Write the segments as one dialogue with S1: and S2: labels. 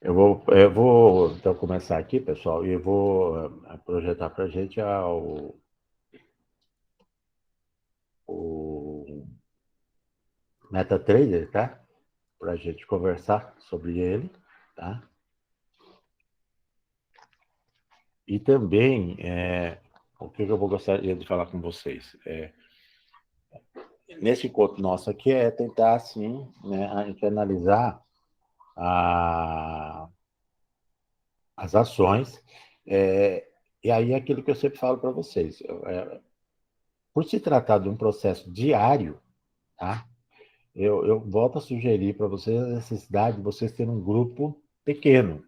S1: Eu vou então começar aqui, pessoal, e eu vou projetar para a gente o MetaTrader, tá? Para a gente conversar sobre ele, tá? E também, o que eu vou gostaria de falar com vocês? Nesse encontro nosso aqui é tentar, assim, né, a gente analisar a, as ações, e aí é aquilo que eu sempre falo para vocês. Por se tratar de um processo diário, tá? Eu volto a sugerir para vocês a necessidade de vocês terem um grupo pequeno,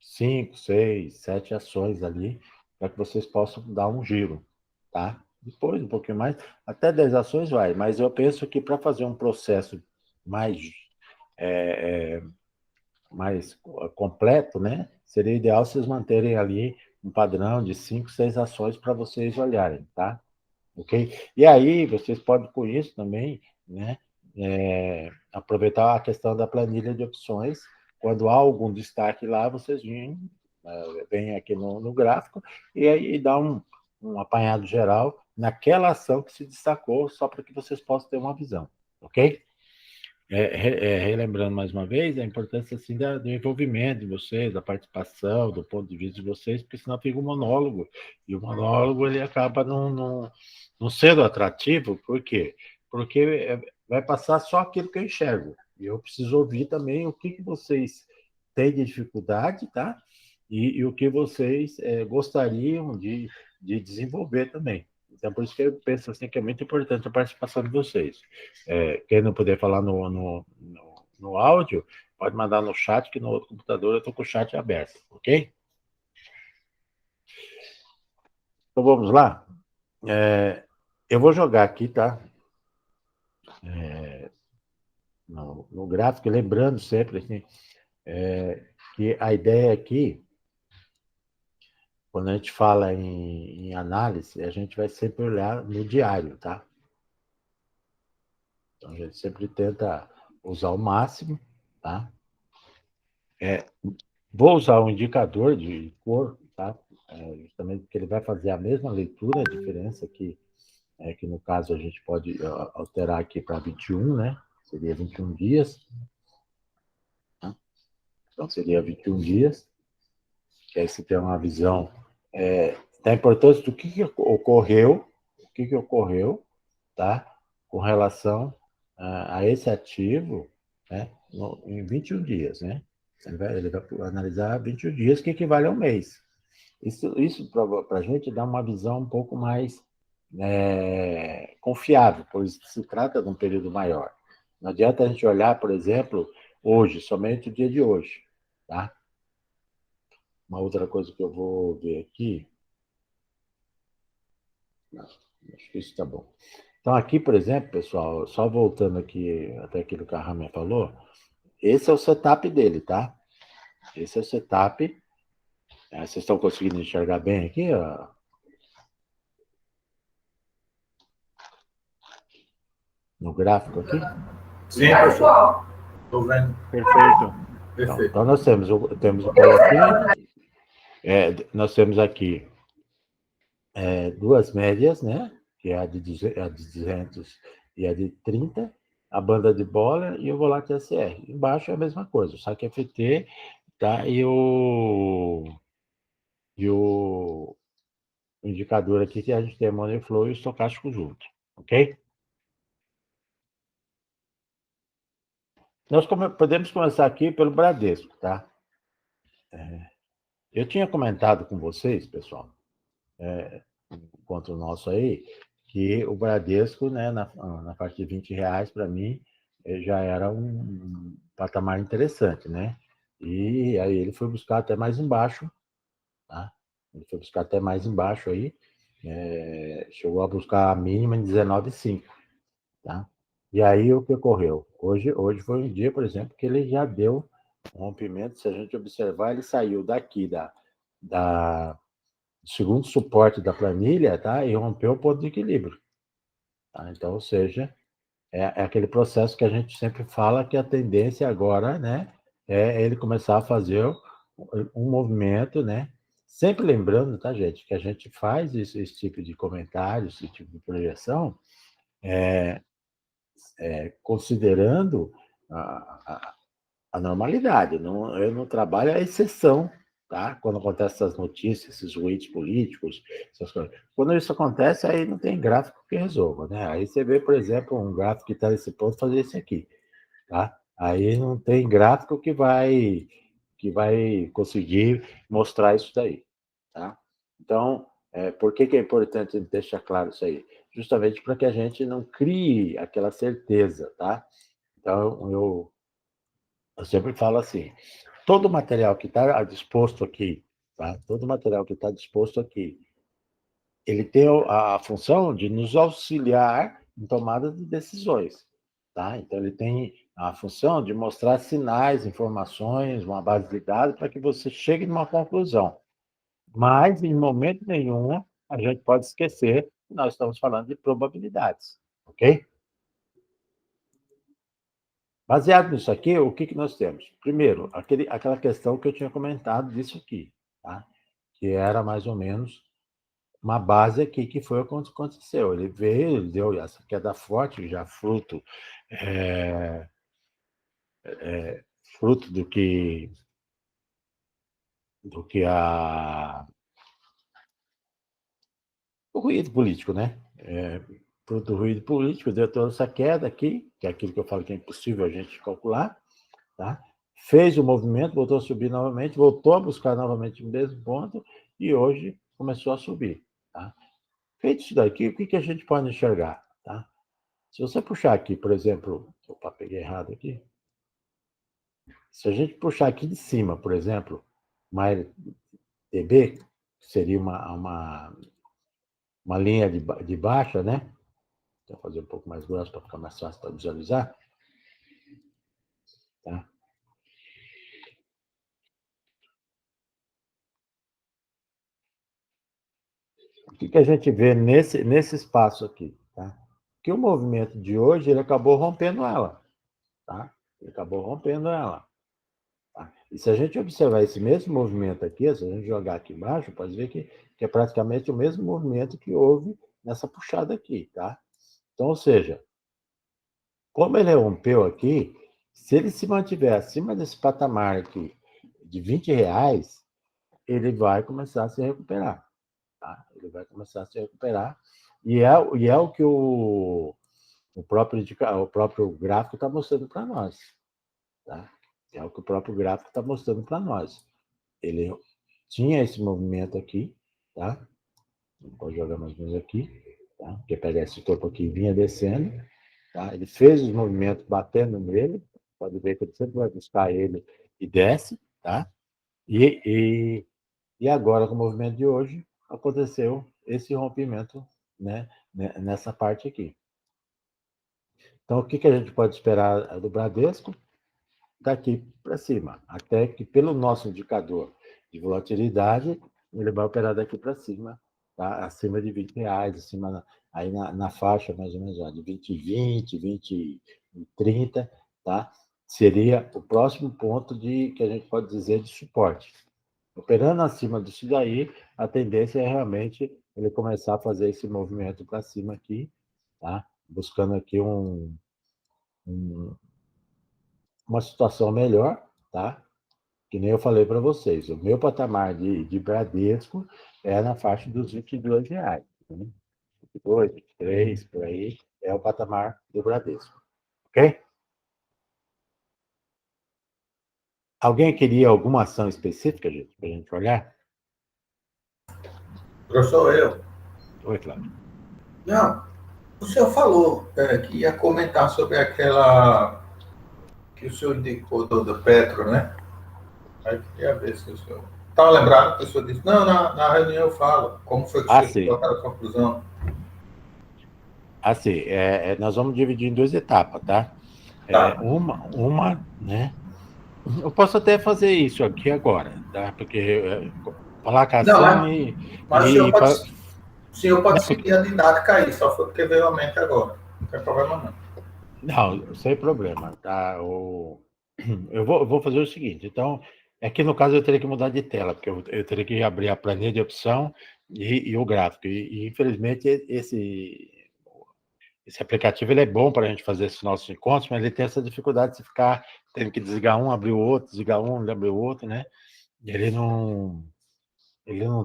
S1: 5, 6, 7 ações ali, para que vocês possam dar um giro, tá? Depois, um pouquinho mais, até 10 ações vai, mas eu penso que para fazer um processo mais, é, mais completo, né? Seria ideal vocês manterem ali um padrão de 5, 6 ações para vocês olharem, tá? Ok? E aí, vocês podem, com isso também, né, aproveitar a questão da planilha de opções. Quando há algum destaque lá, vocês vêm aqui no gráfico e aí dá um apanhado geral naquela ação que se destacou, só para que vocês possam ter uma visão, ok? Relembrando mais uma vez a importância assim, do envolvimento de vocês, da participação, do ponto de vista de vocês, porque senão fica um monólogo, e o monólogo ele acaba não sendo atrativo, por quê? Porque vai passar só aquilo que eu enxergo, e eu preciso ouvir também o que vocês têm de dificuldade, tá? E o que vocês gostariam de desenvolver também. Então, por isso que eu penso assim, que é muito importante a participação de vocês. Quem não puder falar no áudio, pode mandar no chat, que no outro computador eu estou com o chat aberto, ok? Então vamos lá. Eu vou jogar aqui, tá? No gráfico, lembrando sempre assim, que a ideia aqui, quando a gente fala em análise, a gente vai sempre olhar no diário, tá? Então a gente sempre tenta usar o máximo, tá? Vou usar um indicador de cor, tá? Justamente porque ele vai fazer a mesma leitura, a diferença que no caso a gente pode alterar aqui para 21, né? Seria 21 dias. Tá? Então seria 21 dias, que aí você tem uma visão da importância do que ocorreu, tá? Com relação a esse ativo, né? Em 21 dias, né? Ele vai analisar 21 dias, que equivale a um mês. Isso para a gente dá uma visão um pouco mais confiável, pois se trata de um período maior. Não adianta a gente olhar, por exemplo, hoje, somente o dia de hoje. Tá? Uma outra coisa que eu vou ver aqui. Não, acho que isso está bom. Então, aqui, por exemplo, pessoal, só voltando aqui até aquilo que a Ramia falou, esse é o setup dele, tá? Esse é o setup. Vocês estão conseguindo enxergar bem aqui? Ó? No gráfico aqui?
S2: Sim, pessoal. Estou vendo.
S1: Perfeito.
S2: Perfeito.
S1: Então nós temos o coloquinho, nós temos aqui duas médias, né? Que é a de 200 e a de 30, a banda de bola e o volante SR. Embaixo é a mesma coisa, o saque FT, tá? E o indicador aqui que a gente tem o money flow e o estocástico junto, ok? Nós podemos começar aqui pelo Bradesco, tá? Eu tinha comentado com vocês, pessoal, encontro nosso aí, que o Bradesco, né, na parte de R$ 20, para mim, já era um patamar interessante, né? E aí ele foi buscar até mais embaixo, tá? Ele foi buscar até mais embaixo aí, chegou a buscar a mínima em 19,5, tá? E aí o que ocorreu? Hoje foi um dia, por exemplo, que ele já deu um rompimento, se a gente observar, ele saiu daqui da segundo suporte da planilha, tá? E rompeu o ponto de equilíbrio. Tá? Então, ou seja, é aquele processo que a gente sempre fala que a tendência agora, né, é ele começar a fazer um movimento, né? Sempre lembrando, tá, gente, que a gente faz esse tipo de comentário, esse tipo de projeção, considerando a normalidade. Não, eu não trabalho a exceção, tá? Quando acontecem essas notícias, esses ruídos políticos, essas coisas. Quando isso acontece, aí não tem gráfico que resolva, né? Aí você vê, por exemplo, um gráfico que está nesse ponto fazer isso aqui, tá? Aí não tem gráfico que vai conseguir mostrar isso daí, tá? Então, por que é importante deixar claro isso aí? Justamente para que a gente não crie aquela certeza, tá? Então, eu sempre falo assim, todo o material que está disposto aqui, tá? Todo o material que está disposto aqui, ele tem a função de nos auxiliar em tomada de decisões, tá? Então, ele tem a função de mostrar sinais, informações, uma base de dados para que você chegue numa conclusão. Mas, em momento nenhum, a gente pode esquecer que nós estamos falando de probabilidades, ok? Baseado nisso aqui, o que nós temos? Primeiro, aquela questão que eu tinha comentado disso aqui, tá? Que era mais ou menos uma base aqui, que foi o que aconteceu. Ele veio, ele deu essa queda forte, já fruto do que o ruído político, né? Fruto do ruído político, deu toda essa queda aqui, que é aquilo que eu falo que é impossível a gente calcular, tá? Fez o movimento, voltou a subir novamente, voltou a buscar novamente o mesmo ponto e hoje começou a subir. Tá? Feito isso daqui, o que a gente pode enxergar? Tá? Se você puxar aqui, por exemplo, opa, peguei errado aqui. Se a gente puxar aqui de cima, por exemplo, uma LTB, que seria uma linha de baixa, né? Vou fazer um pouco mais grosso para ficar mais fácil para visualizar. Tá? O que a gente vê nesse espaço aqui? Tá? Que o movimento de hoje ele acabou rompendo ela. Tá? Ele acabou rompendo ela. Tá? E se a gente observar esse mesmo movimento aqui, se a gente jogar aqui embaixo, pode ver que é praticamente o mesmo movimento que houve nessa puxada aqui. Tá? Então, ou seja, como ele rompeu aqui, se ele se mantiver acima desse patamar aqui de R$ 20, ele vai começar a se recuperar. Tá? Ele vai começar a se recuperar. E é o que o próprio gráfico está mostrando para nós. Tá? É o que o próprio gráfico está mostrando para nós. Ele tinha esse movimento aqui, tá? Vou jogar mais ou menos aqui, tá? Porque pega esse topo aqui e vinha descendo, tá? Ele fez os movimentos batendo nele, pode ver que ele sempre vai buscar ele e desce, tá? E agora, com o movimento de hoje, aconteceu esse rompimento, né, nessa parte aqui. Então, o que a gente pode esperar do Bradesco? Daqui para cima, até que pelo nosso indicador de volatilidade, ele vai operar daqui para cima, tá? Acima de R$ 20, acima, aí na faixa mais ou menos ó, de 20,20, 20,30, tá? Seria o próximo ponto que a gente pode dizer de suporte. Operando acima disso daí, a tendência é realmente ele começar a fazer esse movimento para cima aqui, tá? Buscando aqui uma situação melhor, tá? Que nem eu falei para vocês, o meu patamar de Bradesco é na faixa dos R$ 22, né? 22, 23, por aí, é o patamar do Bradesco, ok? Alguém queria alguma ação específica, gente, para a gente olhar?
S2: Professor, eu.
S1: Oi, Cláudio.
S2: Não, o senhor falou que ia comentar sobre aquela que o senhor indicou do Petro, né? Aí eu queria ver se o senhor. Estava lembrado que o senhor disse, não, na reunião eu falo. Como foi que o senhor chegou
S1: Sim.
S2: àquela conclusão?
S1: Assim, nós vamos dividir em duas etapas, tá?
S2: Tá.
S1: Né? Eu posso até fazer isso aqui agora, tá? Porque falar com a
S2: Não,
S1: ação
S2: mas o senhor pode
S1: não, porque,
S2: seguir a didática aí, só foi porque veio a mente agora. Não tem problema não.
S1: não, sem problema, tá? eu vou fazer o seguinte, então, aqui no caso eu teria que mudar de tela, porque eu teria que abrir a planilha de opção e o gráfico, e infelizmente esse aplicativo ele é bom para a gente fazer esses nossos encontros, mas ele tem essa dificuldade de ficar tendo que desligar um, abrir o outro, desligar um, abrir o outro, né? Ele não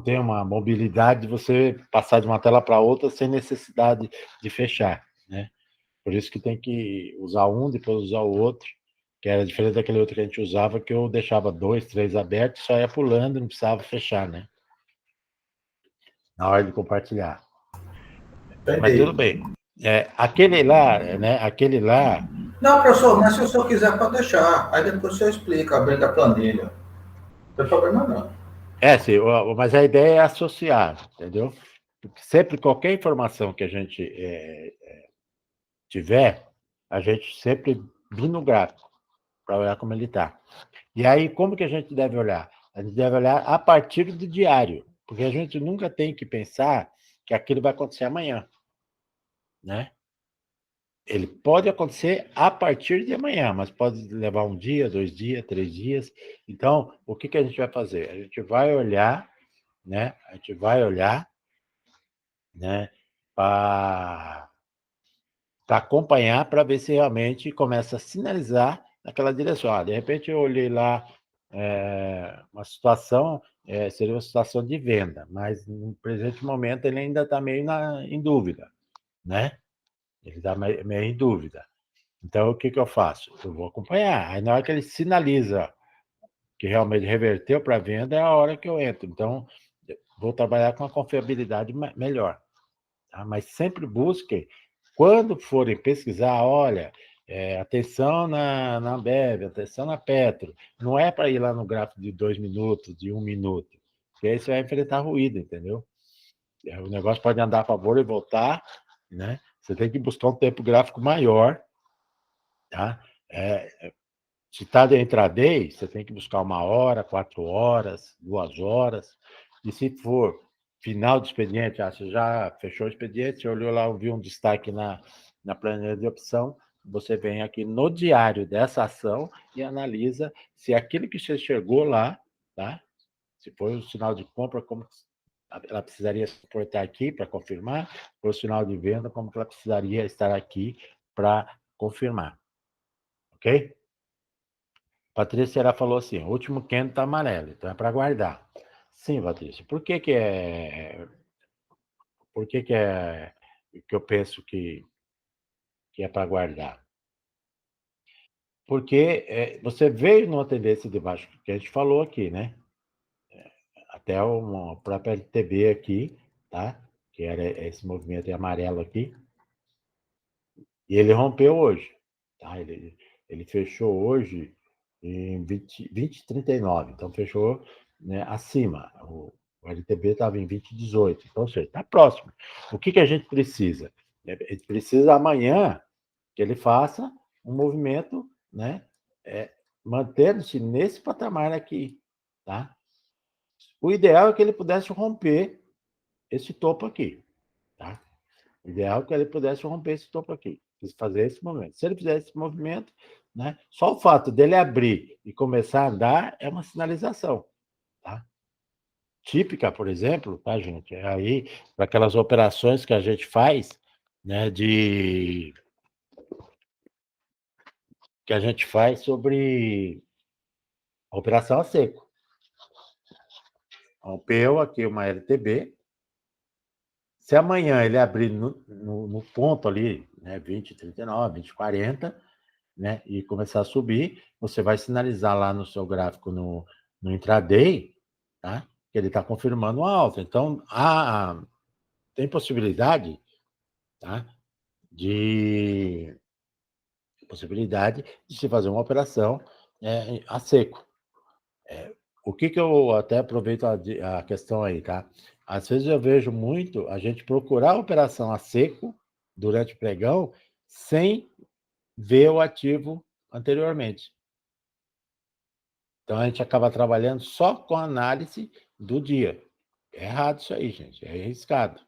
S1: tem uma mobilidade de você passar de uma tela para outra sem necessidade de fechar, né? Por isso que tem que usar um, depois usar o outro, que era diferente daquele outro que a gente usava, que eu deixava 2, 3 abertos, só ia pulando, não precisava fechar, né? Na hora de compartilhar. Mas tudo
S2: Entendi.
S1: bem. Aquele lá, né? Aquele lá.
S2: Não, professor, mas se o senhor quiser, pode deixar. Aí depois o senhor explica, abrindo a planilha. Não tem problema não.
S1: Sim, mas a ideia é associar, entendeu? Porque sempre qualquer informação que a gente tiver, a gente sempre vir no gráfico para olhar como ele está. E aí, como que a gente deve olhar? A gente deve olhar a partir do diário, porque a gente nunca tem que pensar que aquilo vai acontecer amanhã, né? Ele pode acontecer a partir de amanhã, mas pode levar um dia, 2 dias, 3 dias. Então, o que que a gente vai fazer? A gente vai olhar, né? A gente vai olhar, né? Para acompanhar, para ver se realmente começa a sinalizar naquela direção. De repente eu olhei lá uma situação, seria uma situação de venda, mas no presente momento ele ainda está meio em dúvida, né? Ele está meio em dúvida. Então, o que que eu faço? Eu vou acompanhar. Aí, na hora que ele sinaliza que realmente reverteu para venda, é a hora que eu entro. Então, vou trabalhar com a confiabilidade melhor. Tá? Mas sempre busquem, quando forem pesquisar, olha, atenção na Ambev, atenção na Petro. Não é para ir lá no gráfico de 2 minutos, de 1 minuto, porque aí você vai enfrentar ruído, entendeu? O negócio pode andar a favor e voltar, né? Você tem que buscar um tempo gráfico maior, tá? Se está de intraday, você tem que buscar 1 hora, 4 horas, 2 horas. E se for final de expediente, você já fechou o expediente, você olhou lá, viu um destaque na planilha de opção, você vem aqui no diário dessa ação e analisa se aquilo que você chegou lá, tá? Se foi o sinal de compra, como ela precisaria suportar aqui para confirmar, foi o sinal de venda, como ela precisaria estar aqui para confirmar. Ok? Patrícia, ela falou assim, o último candle está amarelo, então é para guardar. Sim, Patrícia. Por que eu penso que é para guardar? Porque você veio numa tendência de baixo, que a gente falou aqui, né? Até uma própria LTB aqui, tá? Que era esse movimento amarelo aqui. E ele rompeu hoje, tá? Ele fechou hoje em 20,39, então fechou, né, acima. O LTB estava em 20,18, então, ou seja, está próximo. O que a gente precisa? A gente precisa amanhã que ele faça um movimento, né, mantendo-se nesse patamar aqui, tá? O ideal é que ele pudesse romper esse topo aqui, tá? O ideal é que ele pudesse romper esse topo aqui, fazer esse movimento. Se ele fizer esse movimento, né, só o fato dele abrir e começar a andar é uma sinalização, tá? Típica, por exemplo, tá, gente? É aí para aquelas operações que a gente faz, né, que a gente faz sobre a operação a seco. Rompeu aqui uma LTB. Se amanhã ele abrir no ponto ali, né, 20,39, 20,40, né, e começar a subir, você vai sinalizar lá no seu gráfico no intraday, tá? Que ele está confirmando uma alta. Então, tem possibilidade, tá? De se fazer uma operação a seco. O que eu até aproveito a questão aí, tá? Às vezes eu vejo muito a gente procurar a operação a seco durante o pregão sem ver o ativo anteriormente. Então a gente acaba trabalhando só com a análise do dia. É errado isso aí, gente. É arriscado.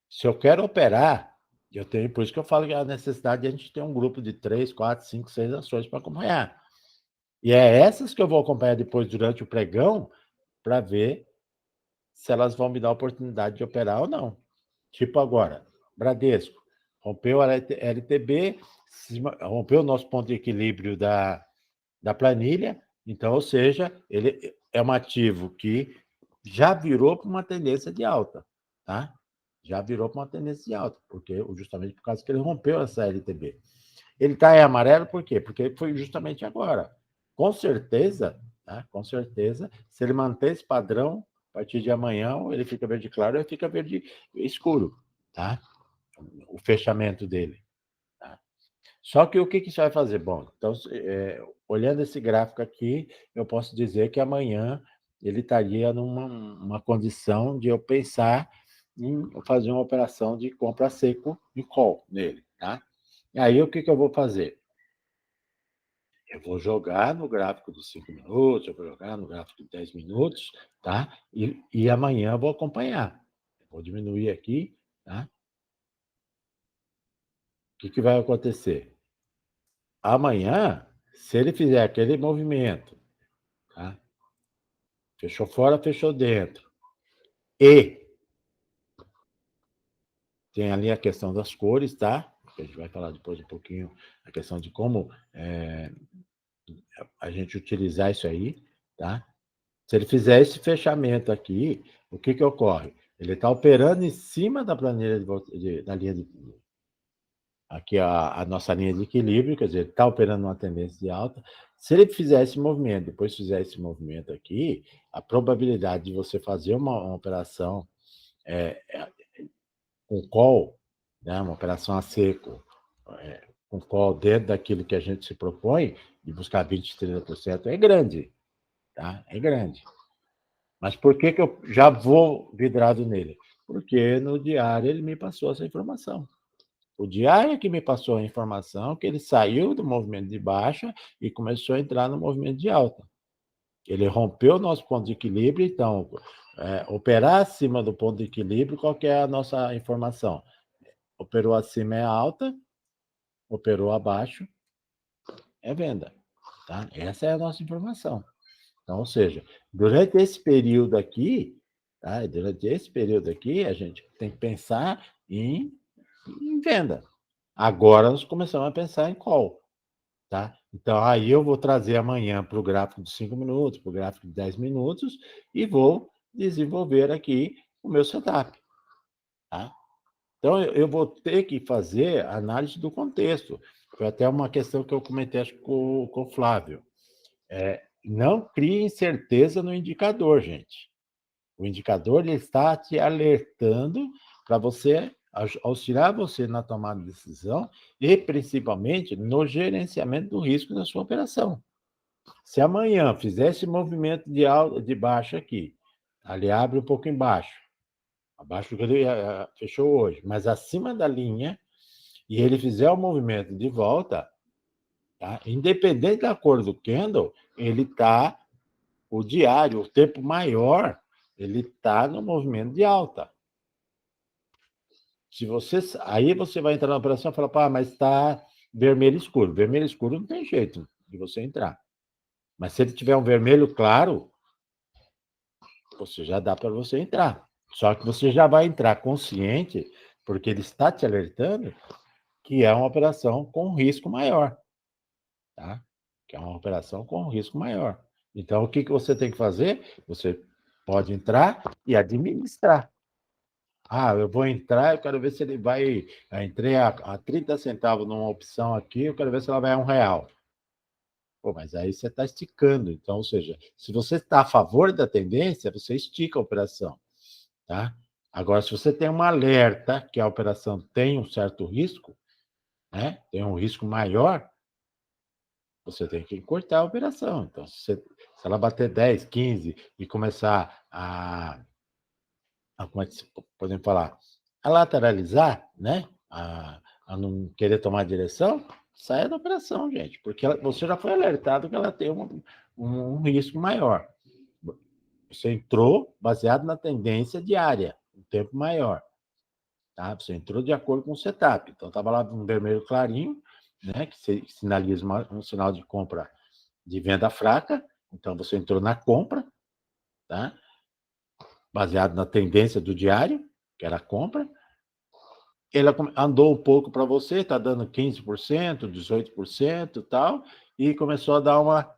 S1: Se eu quero operar, Eu tenho, por isso que eu falo que a necessidade de a gente ter um grupo de 3, 4, 5, 6 ações para acompanhar. E é essas que eu vou acompanhar depois durante o pregão para ver se elas vão me dar a oportunidade de operar ou não. Tipo agora, Bradesco, rompeu a LTB, rompeu o nosso ponto de equilíbrio da planilha, então, ou seja, ele é um ativo que já virou para uma tendência de alta, tá? Já virou para uma tendência de alta, porque justamente por causa que ele rompeu essa LTB. Ele está em amarelo por quê? Porque foi justamente agora. Com certeza, tá? Com certeza, se ele manter esse padrão, a partir de amanhã, ele fica verde claro, ele fica verde escuro, tá? O fechamento dele. Tá? Só que o que isso vai fazer? Bom, então, olhando esse gráfico aqui, eu posso dizer que amanhã ele estaria numa condição de eu pensar em fazer uma operação de compra seco de call nele, tá? E aí, o que eu vou fazer? Eu vou jogar no gráfico dos 5 minutos, eu vou jogar no gráfico de 10 minutos, tá? E amanhã eu vou acompanhar. Eu vou diminuir aqui, tá? O que vai acontecer? Amanhã, se ele fizer aquele movimento, tá? Fechou fora, fechou dentro. E tem ali a questão das cores, tá? A gente vai falar depois um pouquinho a questão de como a gente utilizar isso aí, tá? Se ele fizer esse fechamento aqui, o que ocorre? Ele está operando em cima da planilha da linha de aqui a nossa linha de equilíbrio, quer dizer, ele está operando uma tendência de alta. Se ele fizer esse movimento, depois fizer esse movimento aqui, a probabilidade de você fazer uma operação com call, né, uma operação a seco, com call dentro daquilo que a gente se propõe, de buscar 20%, 30%, é grande. Tá? É grande. Mas por que eu já vou vidrado nele? Porque no diário ele me passou essa informação. O diário é que me passou a informação que ele saiu do movimento de baixa e começou a entrar no movimento de alta. Ele rompeu o nosso ponto de equilíbrio, então, operar acima do ponto de equilíbrio, qual que é a nossa informação? Operou acima é alta, operou abaixo é venda. Tá? Essa é a nossa informação. Então, ou seja, durante esse período aqui, tá? Durante esse período aqui, a gente tem que pensar em venda. Agora nós começamos a pensar em call. Tá? Então, aí eu vou trazer amanhã para o gráfico de 5 minutos, para o gráfico de 10 minutos, e vou desenvolver aqui o meu setup. Tá? Então, eu vou ter que fazer análise do contexto. Foi até uma questão que eu comentei acho, com o Flávio. Não crie incerteza no indicador, gente. O indicador ele está te alertando para você auxiliar você na tomada de decisão e principalmente no gerenciamento do risco da sua operação. Se amanhã fizer esse movimento de baixo aqui, ali abre um pouco embaixo, abaixo do que ele fechou hoje, mas acima da linha, e ele fizer o movimento de volta, tá? Independente da cor do candle, ele está, o diário, o tempo maior, ele está no movimento de alta. Se você, aí você vai entrar na operação e falar, mas está vermelho escuro. Vermelho escuro não tem jeito de você entrar. Mas se ele tiver um vermelho claro, você já dá para você entrar. Só que você já vai entrar consciente, porque ele está te alertando que é uma operação com risco maior. Tá? Que é uma operação com risco maior. Então, o que você tem que fazer? Você pode entrar e administrar. Eu vou entrar, eu quero ver se ele vai. Eu entrei a 30 centavos numa opção aqui, eu quero ver se ela vai a R$ 1. Pô, mas aí você está esticando. Então, ou seja, se você está a favor da tendência, você estica a operação. Tá? Agora, se você tem um alerta que a operação tem um certo risco, né? Tem um risco maior, você tem que cortar a operação. Então, se ela bater 10, 15 e começar como é que podemos falar, a lateralizar, né? A não querer tomar direção, saia da operação, gente, porque você já foi alertado que ela tem um risco maior. Você entrou baseado na tendência diária, um tempo maior. tá? Você entrou de acordo com o setup. Então, estava lá um vermelho clarinho, né, que sinaliza um sinal de compra de venda fraca. Então, você entrou na compra, tá? Baseado na tendência do diário, que era a compra. Ele andou um pouco para você, está dando 15%, 18% e tal, e começou a dar uma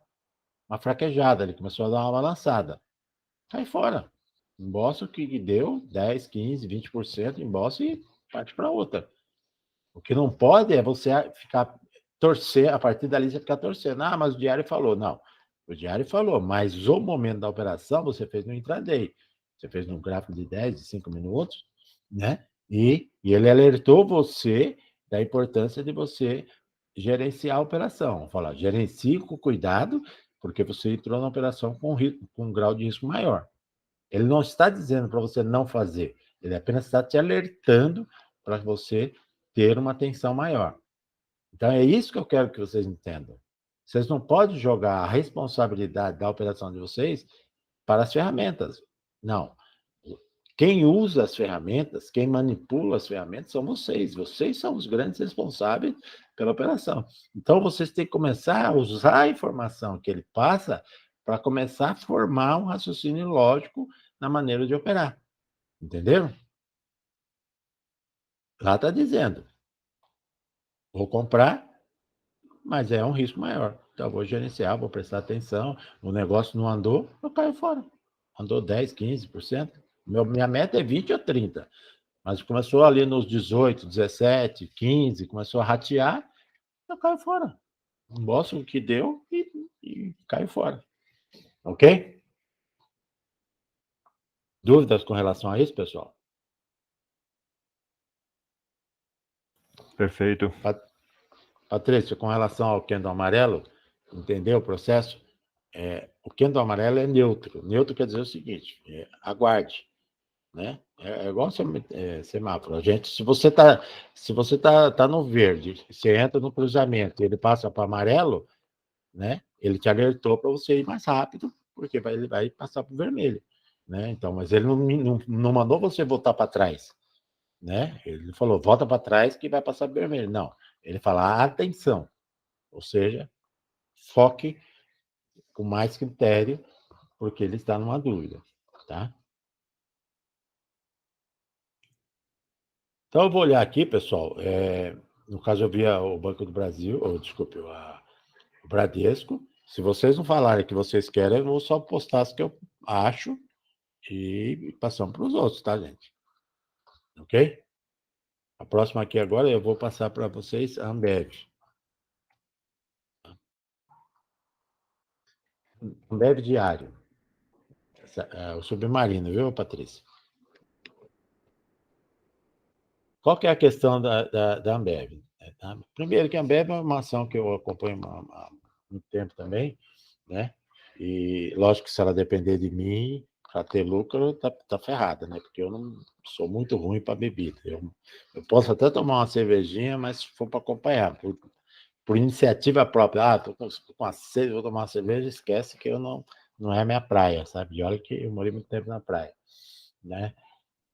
S1: fraquejada, ele começou a dar uma balançada. Cai fora. Embolsa o que deu, 10, 15, 20%, embolsa e parte para outra. O que não pode é você ficar torcer, a partir dali você ficar torcendo. Ah, mas o diário falou. Não, o diário falou, mas o momento da operação você fez no intraday. Você fez num gráfico de 10, de 5 minutos, né? E ele alertou você da importância de você gerenciar a operação. Falar, gerencie com cuidado, porque você entrou na operação com um grau de risco maior. Ele não está dizendo para você não fazer, ele apenas está te alertando para você ter uma atenção maior. Então, é isso que eu quero que vocês entendam. Vocês não podem jogar a responsabilidade da operação de vocês para as ferramentas. Não. Quem usa as ferramentas, quem manipula as ferramentas são vocês. Vocês são os grandes responsáveis pela operação. Então, vocês têm que começar a usar a informação que ele passa para começar a formar um raciocínio lógico na maneira de operar. Entenderam? Lá está dizendo, vou comprar, mas é um risco maior. Então, eu vou gerenciar, vou prestar atenção. O negócio não andou, eu caio fora. Andou 10, 15%. Minha meta é 20 ou 30%. Mas começou ali nos 18, 17, 15, começou a ratear, eu caio fora. Mostro o que deu e caio fora. Ok? Dúvidas com relação a isso, pessoal?
S3: Perfeito.
S1: Patrícia, com relação ao candle amarelo, entendeu o processo? O candle amarelo é neutro. Neutro quer dizer o seguinte, aguarde. Né? É igual semáforo. A gente, se você tá no verde, você entra no cruzamento, ele passa para amarelo, né? Ele te alertou para você ir mais rápido, porque ele vai passar para o vermelho, né? Então, mas ele não mandou você voltar para trás, né? Ele falou, volta para trás que vai passar para o vermelho. Não, ele fala, atenção, ou seja, foque com mais critério, porque ele está numa dúvida, tá? Então, eu vou olhar aqui, pessoal. No caso, eu vi o Banco do Brasil, ou desculpe, o Bradesco. Se vocês não falarem que vocês querem, eu vou só postar as que eu acho e passamos para os outros, tá, gente? Ok? A próxima aqui agora eu vou passar para vocês a Ambev. Ambev diário. O submarino, viu, Patrícia? Qual que é a questão da Ambev? Tá? Primeiro que a Ambev é uma ação que eu acompanho há muito tempo também, né? E lógico que se ela depender de mim para ter lucro, tá ferrada, né? Porque eu não sou muito ruim para bebida. Eu posso até tomar uma cervejinha, mas se for para acompanhar, por iniciativa própria, tô com a sede, vou tomar uma cerveja, esquece que eu não é minha praia, sabe? E olha que eu morei muito tempo na praia, né?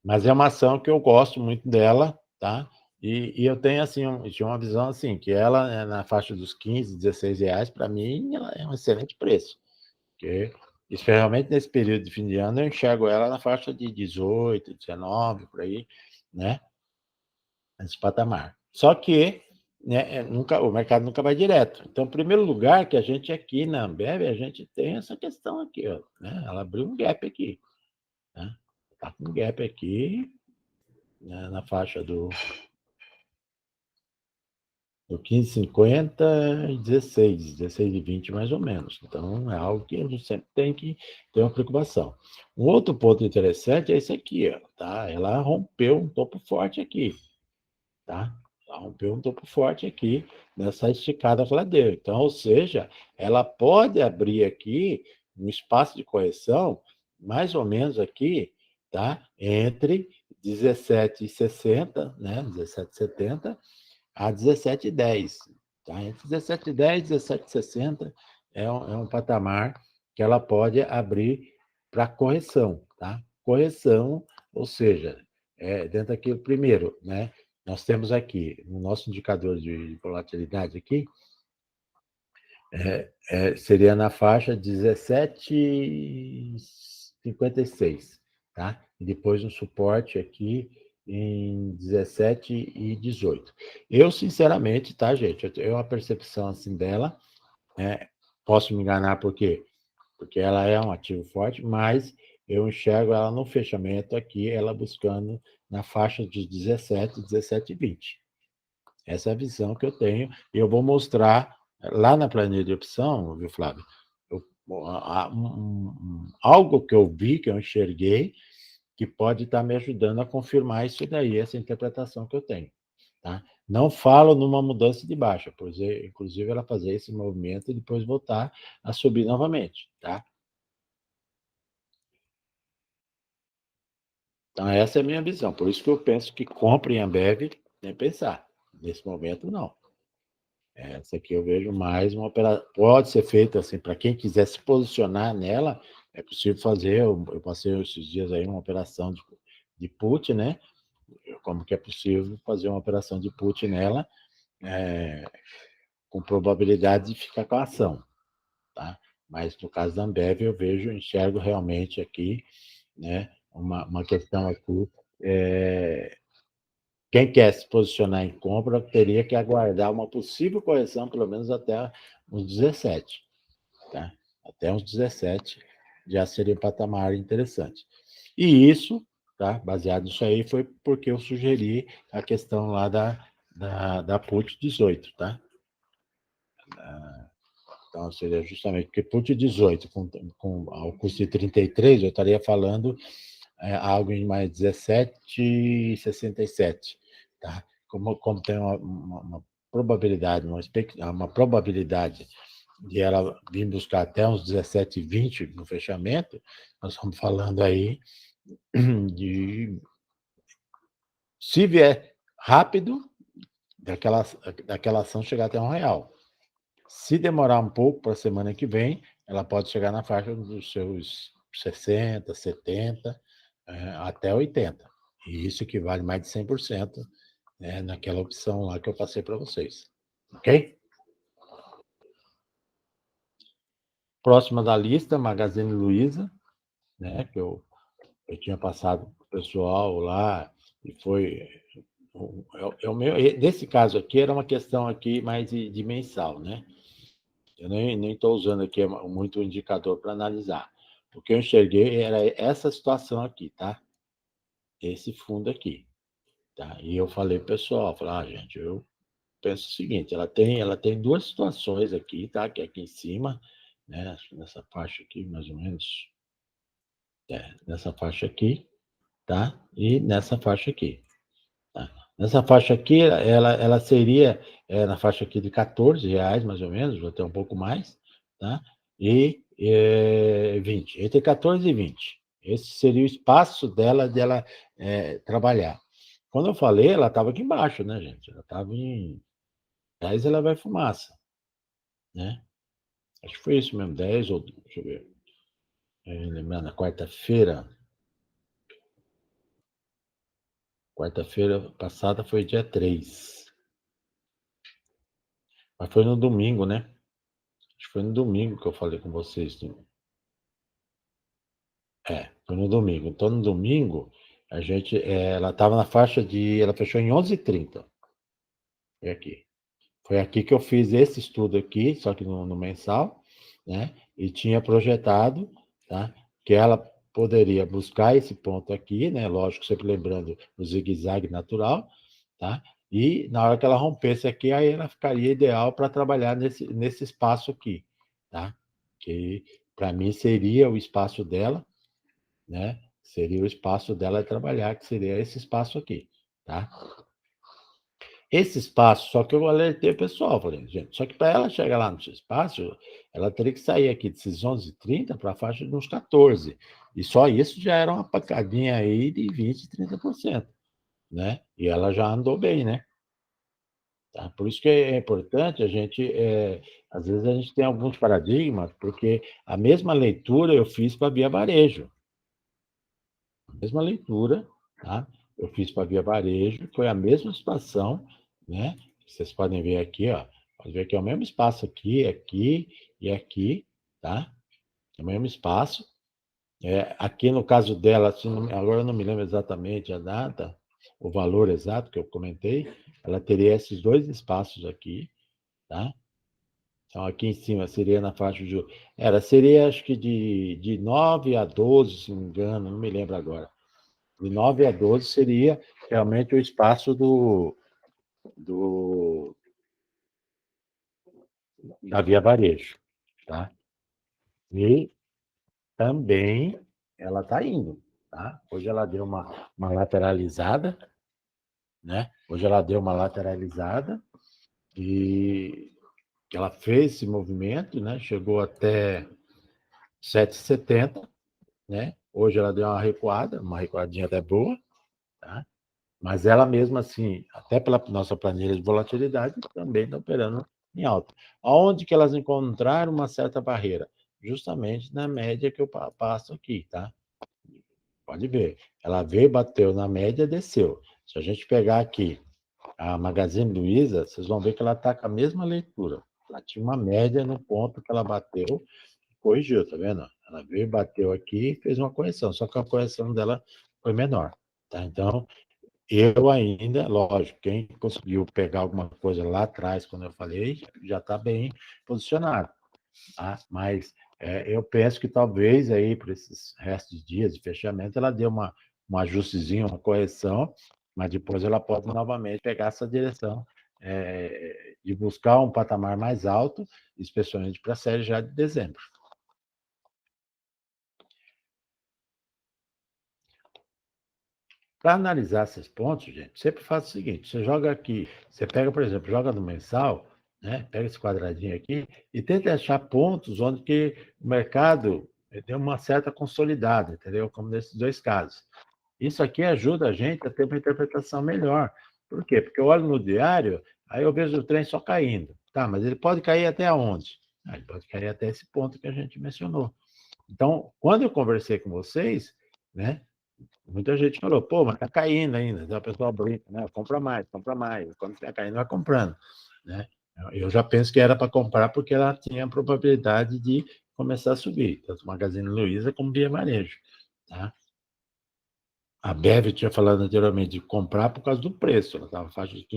S1: Mas é uma ação que eu gosto muito dela, tá? E eu tenho, assim, tinha uma visão, assim, que ela, na faixa dos 15, 16 reais, para mim, ela é um excelente preço. Porque, especialmente nesse período de fim de ano, eu enxergo ela na faixa de 18, 19, por aí, né? Nesse patamar. Só que, né, o mercado nunca vai direto. Então, em primeiro lugar, que a gente aqui na Ambev, a gente tem essa questão aqui, ó, né? Ela abriu um gap aqui, né? Tá com um gap aqui, né, na faixa do 15,50 e 16,20 mais ou menos. Então, é algo que a gente sempre tem que ter uma preocupação. Um outro ponto interessante é esse aqui, ó, tá? Ela rompeu um topo forte aqui, tá? Ela rompeu um topo forte aqui nessa esticada ladeira. Então, ou seja, ela pode abrir aqui um espaço de correção, mais ou menos aqui, tá? Entre 17,60, né? 17,70 a 17,10. Tá? Entre 17,10 e 17,60 é um patamar que ela pode abrir para correção. Tá? Correção, ou seja, dentro daquilo, primeiro, né, nós temos aqui, no nosso indicador de volatilidade aqui, seria na faixa 17,56, tá? E depois um suporte aqui em 17,18. Eu, sinceramente, tá, gente? Eu tenho uma percepção assim dela, posso me enganar porque ela é um ativo forte, mas eu enxergo ela no fechamento aqui, ela buscando na faixa de 17, 17,20. Essa é a visão que eu tenho, e eu vou mostrar lá na planilha de opção, viu, Flávio? Algo que eu vi, que eu enxerguei, que pode estar me ajudando a confirmar isso daí, essa interpretação que eu tenho. Tá? Não falo numa mudança de baixa, pois inclusive ela fazer esse movimento e depois voltar a subir novamente. Tá? Então, essa é a minha visão. Por isso que eu penso que compre em Ambev, nem pensar. Nesse momento, não. Essa aqui eu vejo mais uma operação. Pode ser feita assim, para quem quiser se posicionar nela, é possível fazer. Eu passei esses dias aí uma operação de put, né? Como que é possível fazer uma operação de put nela, com probabilidade de ficar com a ação, tá? Mas no caso da Ambev, eu enxergo realmente aqui, né? Uma questão aqui. Quem quer se posicionar em compra teria que aguardar uma possível correção, pelo menos até uns 17. Tá? Até uns 17 já seria um patamar interessante. E isso, tá? Baseado nisso aí, foi porque eu sugeri a questão lá da PUT 18. Tá? Então, seria justamente porque PUT 18, ao custo de 33, eu estaria falando algo em mais 17,67. Tá? Como tem uma probabilidade, uma probabilidade de ela vir buscar até uns 17,20 no fechamento, nós estamos falando aí de, se vier rápido, daquela ação chegar até R$ 1. Se demorar um pouco para a semana que vem, ela pode chegar na faixa dos seus 60, 70, até 80. E isso equivale a mais de 100%, né, naquela opção lá que eu passei para vocês. Ok? Próxima da lista, Magazine Luiza, né, que eu tinha passado para o pessoal lá, e foi. Nesse caso aqui, era uma questão aqui mais de mensal, né? Eu nem estou usando aqui muito indicador para analisar. O que eu enxerguei era essa situação aqui, tá? Esse fundo aqui. Tá? E eu falei pro pessoal, gente, eu penso o seguinte, ela tem duas situações aqui, tá? Que é aqui em cima, né? Nessa faixa aqui, mais ou menos. Nessa faixa aqui, tá? E nessa faixa aqui. Tá? Nessa faixa aqui, ela seria na faixa aqui de R$ 14, mais ou menos, vou ter um pouco mais, tá? E 20, entre 14 e 20. Esse seria o espaço dela trabalhar. Quando eu falei, ela estava aqui embaixo, né, gente? Ela estava em 10, ela vai fumaça, né? Acho que foi isso mesmo, 10 ou, deixa eu ver, lembrando, na quarta-feira passada foi dia 3. Mas foi no domingo, né? Acho que foi no domingo que eu falei com vocês. Foi no domingo. Então, no domingo, ela estava na faixa de. Ela fechou em 11h30. Foi aqui. Foi aqui que eu fiz esse estudo aqui, só que no mensal, né? E tinha projetado, tá? Que ela poderia buscar esse ponto aqui, né? Lógico, sempre lembrando o zigue-zague natural, tá? E na hora que ela rompesse aqui, aí ela ficaria ideal para trabalhar nesse espaço aqui, tá? Que para mim seria o espaço dela, né? Seria o espaço dela trabalhar, que seria esse espaço aqui, tá? Esse espaço, só que eu alertei o pessoal, falei, gente, só que para ela chegar lá nesse espaço, ela teria que sair aqui desses 11h30 para a faixa de uns 14. E só isso já era uma pancadinha aí de 20%, 30%, né? E ela já andou bem, né? Tá? Por isso que é importante a gente, às vezes a gente tem alguns paradigmas, porque a mesma leitura eu fiz para a Via Varejo. A mesma leitura, tá? eu fiz para Via Varejo, foi a mesma situação, né? Vocês podem ver aqui, ó. Pode ver que é o mesmo espaço aqui, aqui e aqui, tá? É o mesmo espaço. Aqui no caso dela, assim, agora eu não me lembro exatamente a data, o valor exato que eu comentei, ela teria esses dois espaços aqui, tá? Então, aqui em cima seria na faixa de. Seria acho que de 9 a 12, se não me engano, não me lembro agora. De 9 a 12 seria realmente o espaço do, da Via Varejo, tá? E também ela está indo, tá? Hoje ela deu uma lateralizada, né? Hoje ela deu uma lateralizada e ela fez esse movimento, né? Chegou até 7,70, né? Hoje ela deu uma recuadinha até boa, tá? Mas ela mesma assim, até pela nossa planilha de volatilidade, também está operando em alta. Aonde que elas encontraram uma certa barreira? Justamente na média que eu passo aqui, tá? Pode ver. Ela veio, bateu na média, desceu. Se a gente pegar aqui a Magazine Luiza, vocês vão ver que ela está com a mesma leitura. Ela tinha uma média no ponto que ela bateu, corrigiu, tá vendo? Ela veio, bateu aqui e fez uma correção, só que a correção dela foi menor. Tá? Então, eu ainda, lógico, quem conseguiu pegar alguma coisa lá atrás, quando eu falei, já está bem posicionado. Tá? Mas eu penso que talvez aí, por esses restos de dias de fechamento, ela dê um ajustezinho, uma correção, mas depois ela pode novamente pegar essa direção de buscar um patamar mais alto, especialmente para a série já de dezembro. Para analisar esses pontos, gente, sempre faça o seguinte: você joga aqui, você pega, por exemplo, joga no mensal, né? Pega esse quadradinho aqui e tenta achar pontos onde que o mercado tem uma certa consolidada, entendeu? Como nesses dois casos. Isso aqui ajuda a gente a ter uma interpretação melhor. Por quê? Porque eu olho no diário, aí eu vejo o trem só caindo. Tá, mas ele pode cair até onde? Ele pode cair até esse ponto que a gente mencionou. Então, quando eu conversei com vocês, né? Muita gente falou, pô, mas tá caindo ainda. Então, o pessoal brinca, né? Compra mais, compra mais. Quando está caindo, vai comprando. Né? Eu já penso que era para comprar porque ela tinha a probabilidade de começar a subir, tanto Magazine Luiza como Via Varejo. Tá? A Bev tinha falado anteriormente de comprar por causa do preço. Ela estava faixa de R$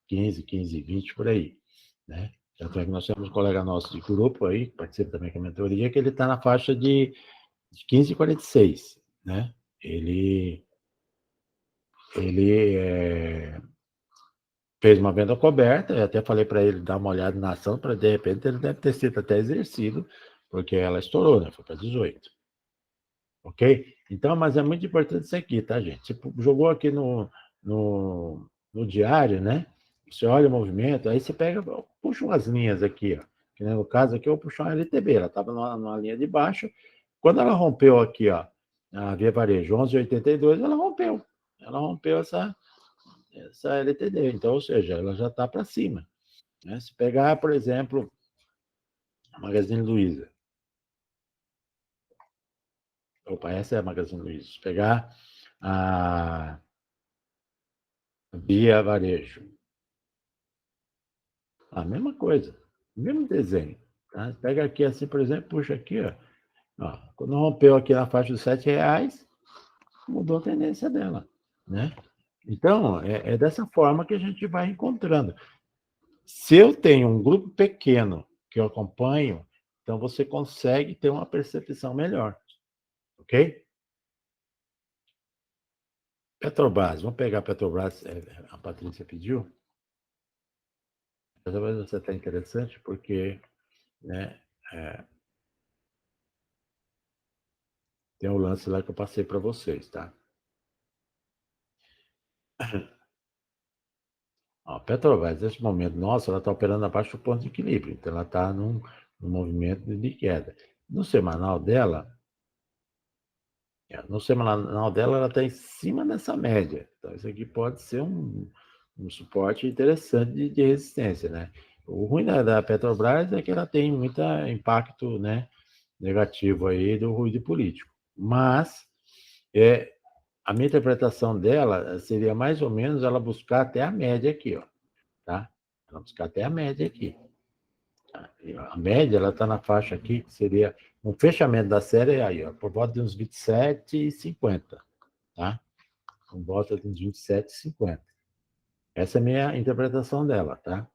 S1: 15. 15, 20 por aí. Né? Tanto é que nós temos um colega nosso de grupo aí, que participa também com a mentoria, que ele está na faixa de 15,46. Né? Ele fez uma venda coberta, eu até falei para ele dar uma olhada na ação, para de repente ele deve ter sido até exercido, porque ela estourou, né? Foi para 18. Ok? Então, mas é muito importante isso aqui, tá, gente? Você jogou aqui no diário, né? Você olha o movimento, aí você pega, puxa umas linhas aqui, ó. Que no caso aqui eu vou puxar uma LTB, ela estava numa linha de baixo. Quando ela rompeu aqui, ó, a Via Varejo 11,82, ela rompeu. Ela rompeu essa LTD. Então, ou seja, ela já está para cima. Né? Se pegar, por exemplo, a Magazine Luiza. Opa, essa é a Magazine Luiza. Se pegar a Via Varejo. A mesma coisa. Mesmo desenho. Tá? Pega aqui assim, por exemplo, puxa aqui, ó. Quando rompeu aqui na faixa dos R$ 7, mudou a tendência dela. Né? Então, é dessa forma que a gente vai encontrando. Se eu tenho um grupo pequeno que eu acompanho, então você consegue ter uma percepção melhor. Ok? Petrobras, vamos pegar a Petrobras, a Patrícia pediu. Talvez você está interessante, porque né, tem um lance lá que eu passei para vocês, tá? A Petrobras, nesse momento, nossa, ela está operando abaixo do ponto de equilíbrio, então ela está num movimento de queda. No semanal dela, ela está em cima dessa média. Então, isso aqui pode ser um suporte interessante de resistência, né? O ruim da Petrobras é que ela tem muito impacto, né, negativo aí do ruído político. Mas a minha interpretação dela seria mais ou menos ela buscar até a média aqui, ó, tá? Ela buscar até a média aqui. Tá? A média, ela está na faixa aqui, que seria um fechamento da série aí, ó, por volta de uns 27,50, tá? Por volta de uns 27,50. Essa é a minha interpretação dela, tá?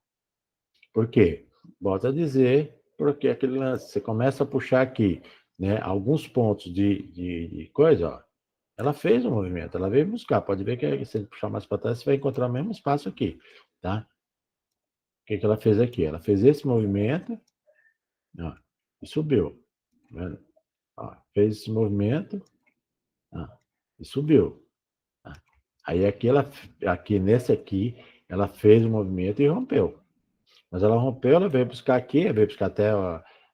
S1: Por quê? Volto a dizer, porque aquele lance, você começa a puxar aqui, né, alguns pontos de coisa, ó, ela fez o movimento, ela veio buscar. Pode ver que se ele puxar mais para trás, você vai encontrar o mesmo espaço aqui, tá? O que ela fez aqui? Ela fez esse movimento, ó, e subiu. Tá? Ó, fez esse movimento, ó, e subiu. Tá? Aí aqui nesse aqui, ela fez o movimento e rompeu. Mas ela rompeu, ela veio buscar aqui, veio buscar até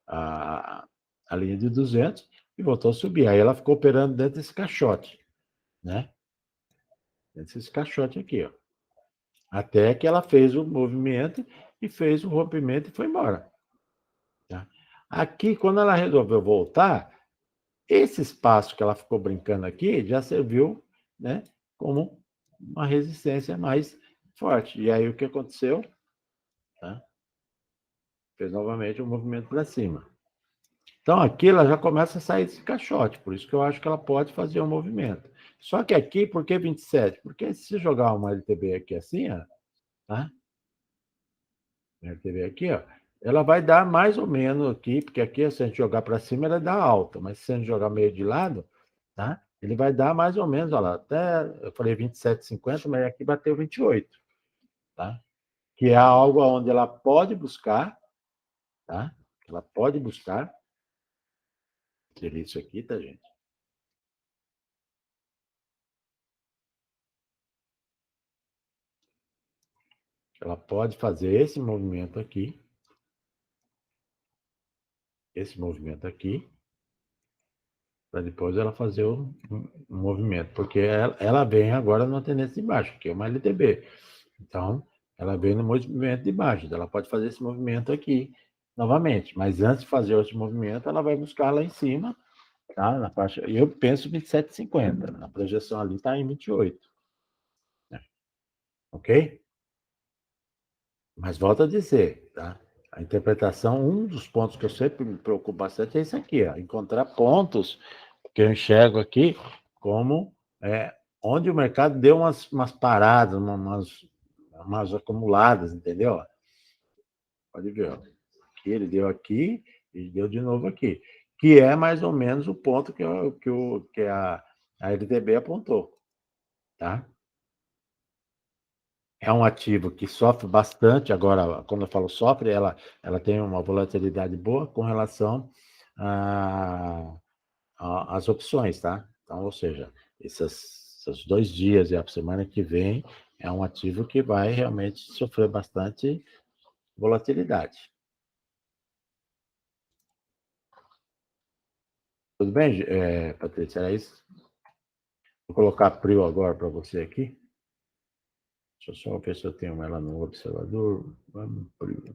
S1: a, a linha de 200 e voltou a subir. Aí ela ficou operando dentro desse caixote, né? Dentro desse caixote aqui, ó. Até que ela fez o movimento e fez o rompimento e foi embora. Tá? Aqui, quando ela resolveu voltar, esse espaço que ela ficou brincando aqui já serviu, né, como uma resistência mais forte. E aí o que aconteceu? Tá? Fez novamente um movimento para cima. Então aqui ela já começa a sair desse caixote, por isso que eu acho que ela pode fazer um movimento. Só que aqui, por que 27? Porque se jogar uma LTB aqui assim, ó, tá? LTB aqui, ó, ela vai dar mais ou menos aqui, porque aqui se a gente jogar para cima ela dá alta, mas se a gente jogar meio de lado, tá? Ele vai dar mais ou menos, olha lá, até eu falei 27,50, mas aqui bateu 28, tá? Que é algo onde ela pode buscar, tá? Ela pode buscar, seria isso aqui, tá, gente? Ela pode fazer esse movimento aqui, para depois ela fazer um movimento, porque ela vem agora numa tendência de baixo, que é uma LTB. Então, ela vem no movimento de baixo, ela pode fazer esse movimento aqui novamente, mas antes de fazer esse movimento, ela vai buscar lá em cima, tá? Na faixa, eu penso 27,50, na projeção ali está em 28, né? Ok? Mas volto a dizer, tá? A interpretação, um dos pontos que eu sempre me preocupo bastante é isso aqui, ó, encontrar pontos que eu enxergo aqui como onde o mercado deu umas paradas, umas acumuladas, entendeu? Pode ver, ó. Aqui, ele deu aqui e deu de novo aqui, que é mais ou menos o ponto que a LTB apontou, tá? É um ativo que sofre bastante, agora, quando eu falo sofre, ela tem uma volatilidade boa com relação às opções, tá? Então, ou seja, esses 2 dias e a semana que vem é um ativo que vai realmente sofrer bastante volatilidade. Tudo bem, Patrícia? Era isso? Vou colocar a Prio agora para você aqui. Deixa eu só ver se eu tenho ela no observador. Vamos, Prio.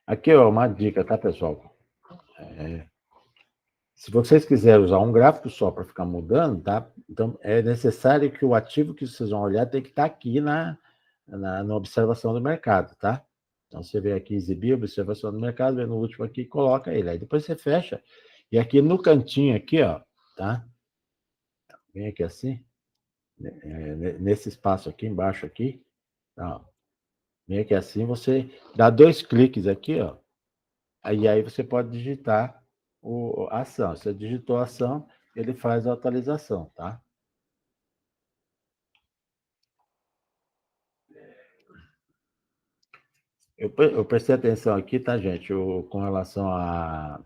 S1: Aqui, ó, uma dica, tá, pessoal? Se vocês quiserem usar um gráfico só para ficar mudando, tá? Então, é necessário que o ativo que vocês vão olhar tem que estar aqui na observação do mercado, tá? Então, você vem aqui exibir observação do mercado, vem no último aqui e coloca ele. Aí depois você fecha. E aqui no cantinho aqui, ó, tá? Vem aqui assim, nesse espaço aqui embaixo aqui, tá? Vem aqui assim, você dá 2 cliques aqui, ó. Aí você pode digitar a ação. Você digitou a ação, ele faz a atualização, tá? Eu prestei atenção aqui, tá, gente? Com relação a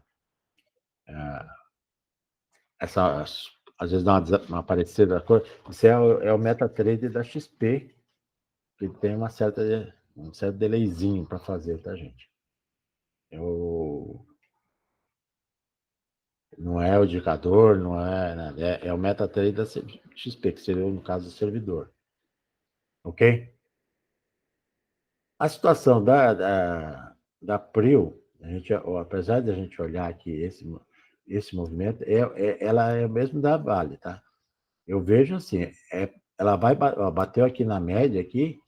S1: essa, às vezes dá uma parecida cor. Isso é o MetaTrader da XP, que tem um certo delayzinho para fazer, tá, gente? Não é o indicador, não é nada. É o MetaTrader da XP, que seria, no caso, o servidor. Ok? A situação da PRIO, apesar de a gente olhar aqui esse movimento, ela é o mesmo da Vale, tá? Eu vejo assim, ela ela bateu aqui na média aqui.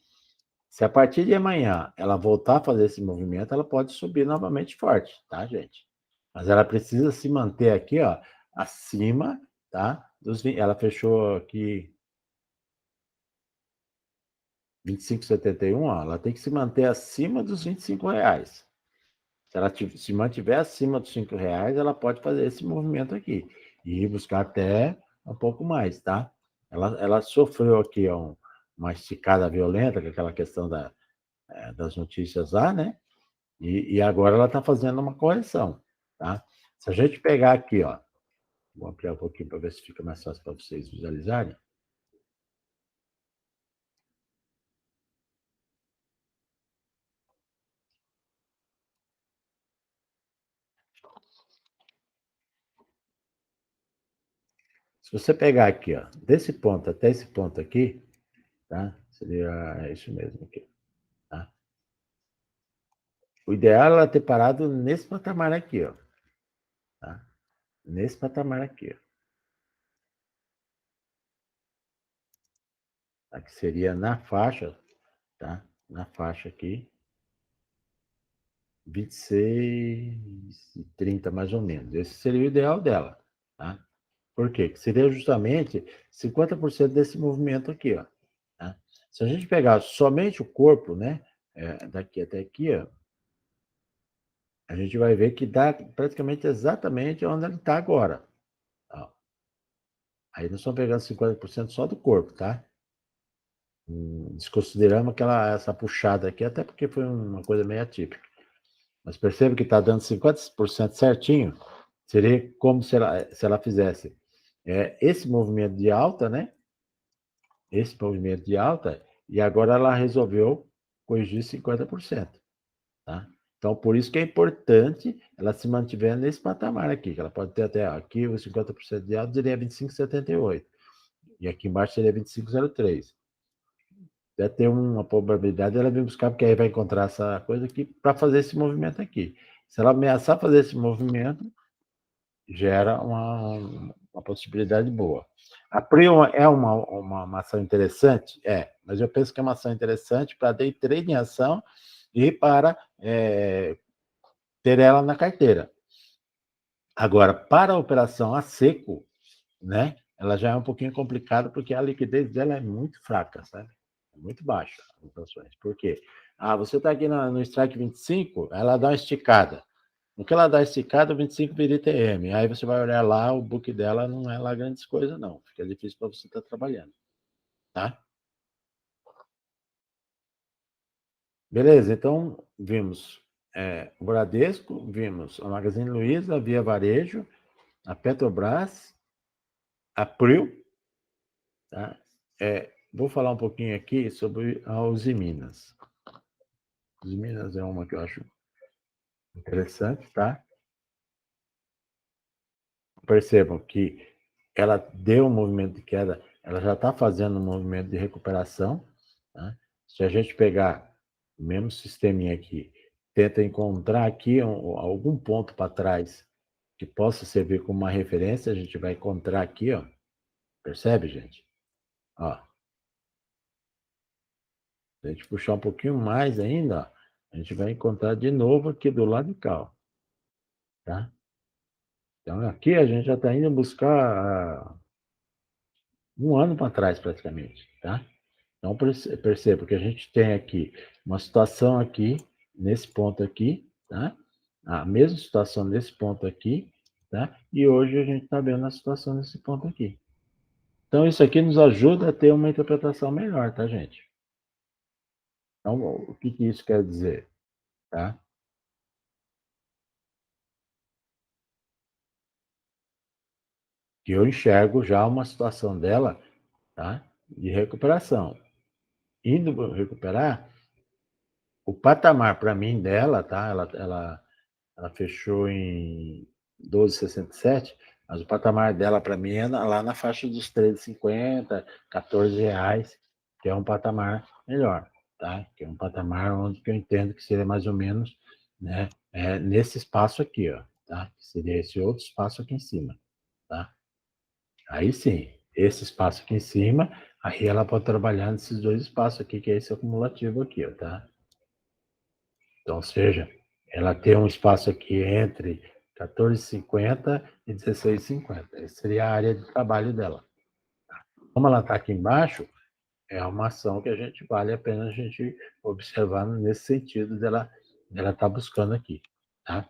S1: Se a partir de amanhã ela voltar a fazer esse movimento, ela pode subir novamente forte, tá, gente? Mas ela precisa se manter aqui, ó, acima, tá? Ela fechou aqui 25,71, ó, ela tem que se manter acima dos R$ 25. Se ela se mantiver acima dos R$ 5, ela pode fazer esse movimento aqui e buscar até um pouco mais, tá? Ela sofreu aqui uma esticada violenta, com aquela questão das notícias lá, né? E agora ela está fazendo uma correção, tá? Se a gente pegar aqui, ó, vou ampliar um pouquinho para ver se fica mais fácil para vocês visualizarem. Se você pegar aqui, ó, desse ponto até esse ponto aqui, tá? Seria isso mesmo aqui, tá? O ideal é ela ter parado nesse patamar aqui, ó, tá? Nesse patamar aqui, ó, tá? Que seria na faixa, tá? Na faixa aqui, 26,30 mais ou menos. Esse seria o ideal dela, tá? Por quê? Que seria justamente 50% desse movimento aqui, ó, tá? Se a gente pegar somente o corpo, né, daqui até aqui, ó, a gente vai ver que dá praticamente exatamente onde ele está agora. Ó. Aí nós estamos pegando 50% só do corpo, tá? Desconsideramos essa puxada aqui, até porque foi uma coisa meio atípica. Mas percebe que está dando 50% certinho. Seria como se ela fizesse esse movimento de alta, né? Esse movimento de alta, e agora ela resolveu corrigir 50%. Tá? Então, por isso que é importante ela se mantiver nesse patamar aqui, que ela pode ter até aqui os 50% de alta, seria 25,78. E aqui embaixo seria 25,03. Deve ter uma probabilidade dela vir buscar, porque aí vai encontrar essa coisa aqui para fazer esse movimento aqui. Se ela ameaçar fazer esse movimento, gera uma possibilidade boa. A Prion é uma ação interessante? Mas eu penso que é uma ação interessante para day trade em ação e para ter ela na carteira. Agora, para a operação a seco, né, ela já é um pouquinho complicada porque a liquidez dela é muito fraca, sabe? É muito baixa as operações. Por quê? Você está aqui no strike 25, ela dá uma esticada. No que ela dá esticada, o 25 vira ITM. Aí você vai olhar lá, o book dela não é lá grandes coisas, não. Fica difícil para você estar trabalhando. Tá? Beleza, então vimos o Bradesco, vimos a Magazine Luiza, a Via Varejo, a Petrobras, a Prio. Tá? Vou falar um pouquinho aqui sobre a Uzi Minas. Uzi Minas é uma que eu acho interessante, tá? Percebam que ela deu um movimento de queda, ela já está fazendo um movimento de recuperação. Tá? Se a gente pegar o mesmo sisteminha aqui, tenta encontrar aqui algum ponto para trás que possa servir como uma referência, a gente vai encontrar aqui, ó. Percebe, gente? Ó, se a gente puxar um pouquinho mais ainda, ó, a gente vai encontrar de novo aqui do lado de cá, ó, tá? Então aqui a gente já está indo buscar um ano para trás praticamente, tá? Então perceba que a gente tem aqui uma situação aqui nesse ponto aqui, tá? A mesma situação nesse ponto aqui, tá? E hoje a gente está vendo a situação nesse ponto aqui. Então isso aqui nos ajuda a ter uma interpretação melhor, tá, gente? Então o que isso quer dizer, tá? Que eu enxergo já uma situação dela, tá? De recuperação. Indo recuperar, o patamar para mim dela, tá? Ela fechou em 12,67, mas o patamar dela para mim é lá na faixa dos 13,50, R$ 14, que é um patamar melhor, tá? Que é um patamar onde eu entendo que seria mais ou menos, né, nesse espaço aqui, ó, tá? Que seria esse outro espaço aqui em cima, tá? Aí sim. esse espaço aqui em cima, aí ela pode trabalhar nesses dois espaços aqui, que é esse acumulativo aqui, ó, tá? Então, ou seja, ela tem um espaço aqui entre 14,50 e 16,50. Essa seria a área de trabalho dela. Como ela está aqui embaixo, é uma ação que vale a pena a gente observar nesse sentido dela estar buscando aqui, tá?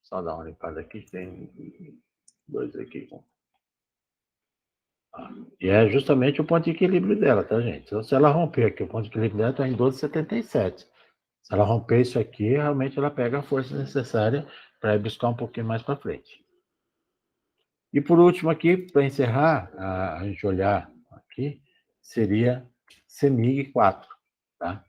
S1: Só dar uma limpada aqui, tem dois aqui. E é justamente o ponto de equilíbrio dela, tá, gente? Então, se ela romper aqui, o ponto de equilíbrio dela está em 12,77. Se ela romper isso aqui, realmente ela pega a força necessária para ir buscar um pouquinho mais para frente. E por último aqui, para encerrar, a gente olhar aqui, seria CEMIG 4, tá?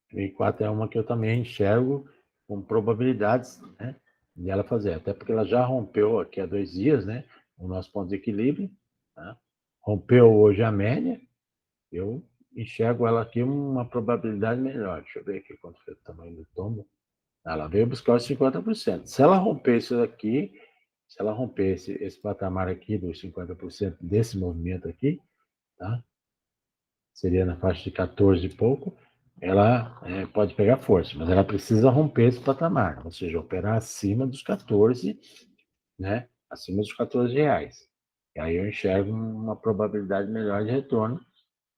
S1: CEMIG 4 é uma que eu também enxergo com probabilidades, né, de ela fazer, até porque ela já rompeu aqui há 2 dias, né, o nosso ponto de equilíbrio, tá? Rompeu hoje a média, eu enxergo ela aqui uma probabilidade melhor. Deixa eu ver aqui quanto foi o tamanho do tombo. Ela veio buscar os 50%. Se ela romper isso aqui, se ela romper esse patamar aqui dos 50% desse movimento aqui, tá? Seria na faixa de 14 e pouco, ela pode pegar força, mas ela precisa romper esse patamar, ou seja, operar acima dos 14, né? Acima dos 14 reais. E aí eu enxergo uma probabilidade melhor de retorno.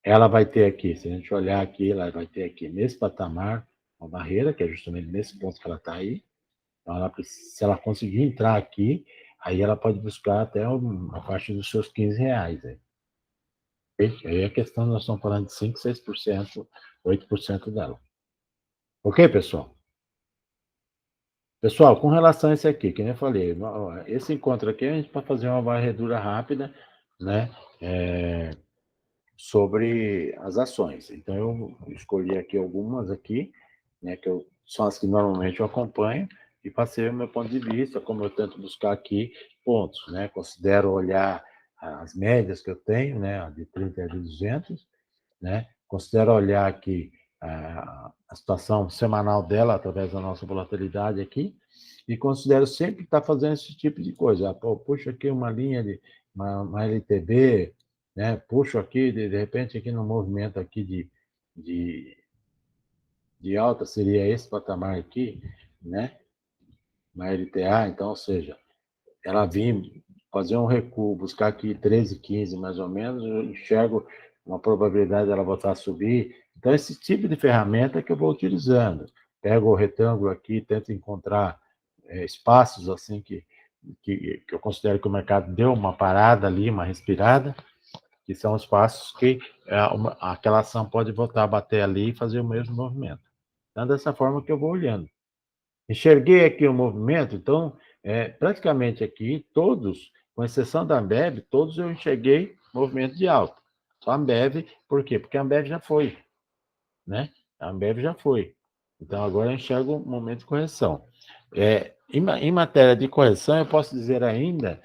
S1: Ela vai ter aqui, se a gente olhar aqui, ela vai ter aqui nesse patamar uma barreira, que é justamente nesse ponto que ela está aí. Então, se ela conseguir entrar aqui, aí ela pode buscar até a faixa dos seus 15 reais. Aí a questão, nós estamos falando de 5%, 6%, 8% dela. Ok, pessoal? Pessoal, com relação a esse aqui, que nem eu falei, esse encontro aqui a gente pode fazer uma varredura rápida, né? Sobre as ações. Então, eu escolhi aqui algumas aqui, né, são as que normalmente eu acompanho, e passei o meu ponto de vista, como eu tento buscar aqui pontos, né? Considero olhar as médias que eu tenho, né, de 30 a 200, né? Considero olhar aqui a situação semanal dela através da nossa volatilidade aqui, e considero sempre estar fazendo esse tipo de coisa. Puxa aqui uma linha de uma LTB, né? Puxo aqui, de repente, aqui no movimento aqui de alta, seria esse patamar aqui, né? Uma LTA, então, ou seja, ela vir fazer um recuo, buscar aqui 13,15 mais ou menos, eu enxergo uma probabilidade dela voltar a subir. Então, esse tipo de ferramenta que eu vou utilizando. Pego o retângulo aqui, tento encontrar espaços assim que eu considero que o mercado deu uma parada ali, uma respirada, que são os passos que aquela ação pode voltar a bater ali e fazer o mesmo movimento. Então, dessa forma que eu vou olhando. Enxerguei aqui o movimento, então, praticamente aqui, todos, com exceção da Ambev, todos eu enxerguei movimento de alta. Só a Ambev, por quê? Porque a Ambev já foi, né? A Ambev já foi. Então, agora eu enxergo um momento de correção. Em matéria de correção, eu posso dizer ainda,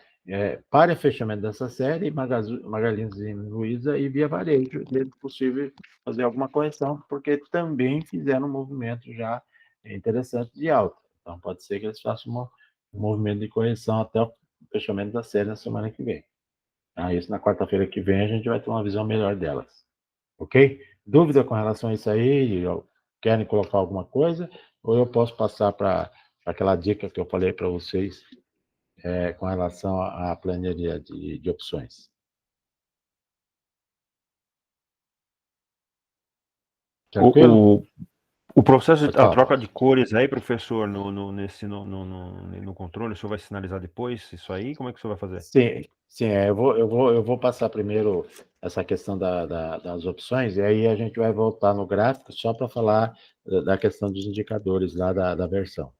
S1: para fechamento dessa série, Magazine Luiza e Via Varejo, é possível fazer alguma correção, porque também fizeram um movimento já interessante de alta. Então, pode ser que eles façam um movimento de correção até o fechamento da série na semana que vem. Isso na quarta-feira que vem a gente vai ter uma visão melhor delas. Ok? Dúvida com relação a isso aí? Querem colocar alguma coisa? Ou eu posso passar para aquela dica que eu falei para vocês com relação à planilha de opções? Tranquilo?
S3: O processo,
S1: Pode
S3: a
S1: falar,
S3: troca
S1: Paulo.
S3: de cores aí, professor, no controle, o senhor vai sinalizar depois isso aí? Como é que o senhor vai fazer?
S1: Sim, eu vou passar primeiro essa questão das opções, e aí a gente vai voltar no gráfico só para falar da questão dos indicadores lá da versão.